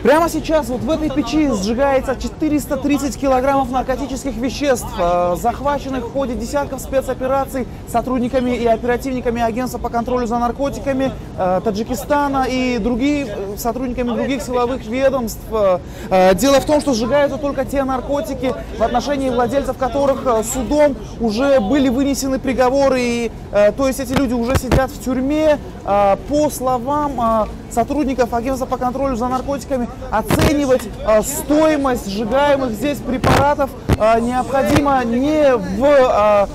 Прямо сейчас вот в этой печи сжигается 430 килограммов наркотических веществ, захваченных в ходе десятков спецопераций сотрудниками и оперативниками Агентства по контролю за наркотиками Таджикистана и сотрудниками других силовых ведомств. Дело в том, что сжигаются только те наркотики, в отношении владельцев которых судом уже были вынесены приговоры, и, то есть эти люди уже сидят в тюрьме. По словам сотрудников Агентства по контролю за наркотиками, оценивать стоимость сжигаемых здесь препаратов необходимо не в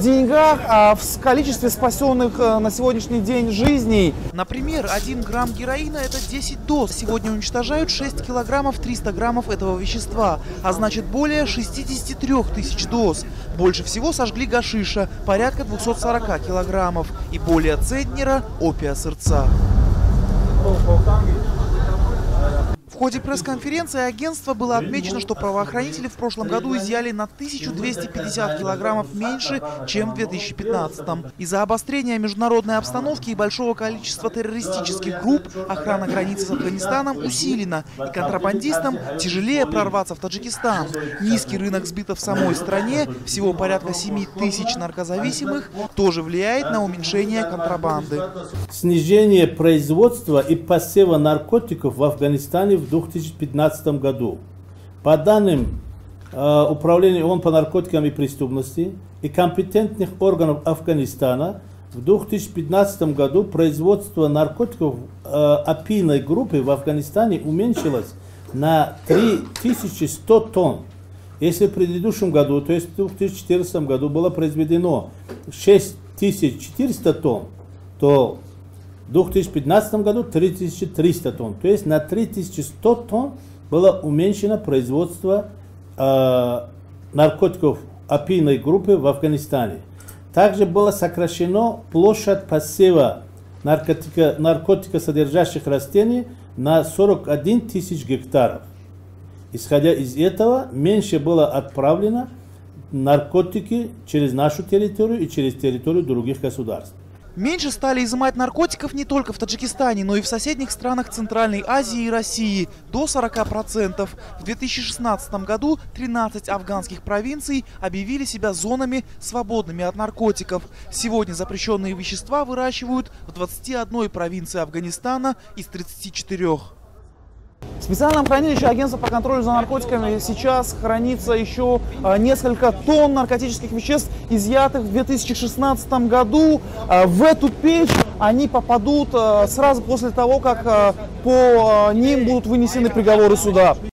деньгах, а в количестве спасенных на сегодняшний день жизней. Например, 1 грамм героина – это 10 доз. Сегодня уничтожают 6 килограммов 300 граммов этого вещества, а значит более 63 тысяч доз. Больше всего сожгли гашиша – порядка 240 килограммов, и более центнера – опия сырца. В ходе пресс-конференции агентства было отмечено, что правоохранители в прошлом году изъяли на 1250 килограммов меньше, чем в 2015-м. Из-за обострения международной обстановки и большого количества террористических групп охрана границы с Афганистаном усилена, и контрабандистам тяжелее прорваться в Таджикистан. Низкий рынок сбыта в самой стране, всего порядка 7 тысяч наркозависимых, тоже влияет на уменьшение контрабанды. Снижение производства и посева наркотиков в Афганистане в 2015 году. По данным Управления ООН по наркотикам и преступности и компетентных органов Афганистана, в 2015 году производство наркотиков опийной группы в Афганистане уменьшилось на 3100 тонн. Если в предыдущем году, то есть в 2014 году, было произведено 6400 тонн, то в 2015 году 3300 тонн. То есть на 3100 тонн было уменьшено производство наркотиков опийной группы в Афганистане. Также было сокращено площадь посева наркотикосодержащих растений на 41 тысяч гектаров. Исходя из этого, меньше было отправлено наркотики через нашу территорию и через территорию других государств. Меньше стали изымать наркотиков не только в Таджикистане, но и в соседних странах Центральной Азии и России – до 40%. В 2016 году 13 афганских провинций объявили себя зонами, свободными от наркотиков. Сегодня запрещенные вещества выращивают в 21 провинции Афганистана из 34. В специальном хранилище Агентства по контролю за наркотиками сейчас хранится еще несколько тонн наркотических веществ, изъятых в 2016 году. В эту печь они попадут сразу после того, как по ним будут вынесены приговоры суда.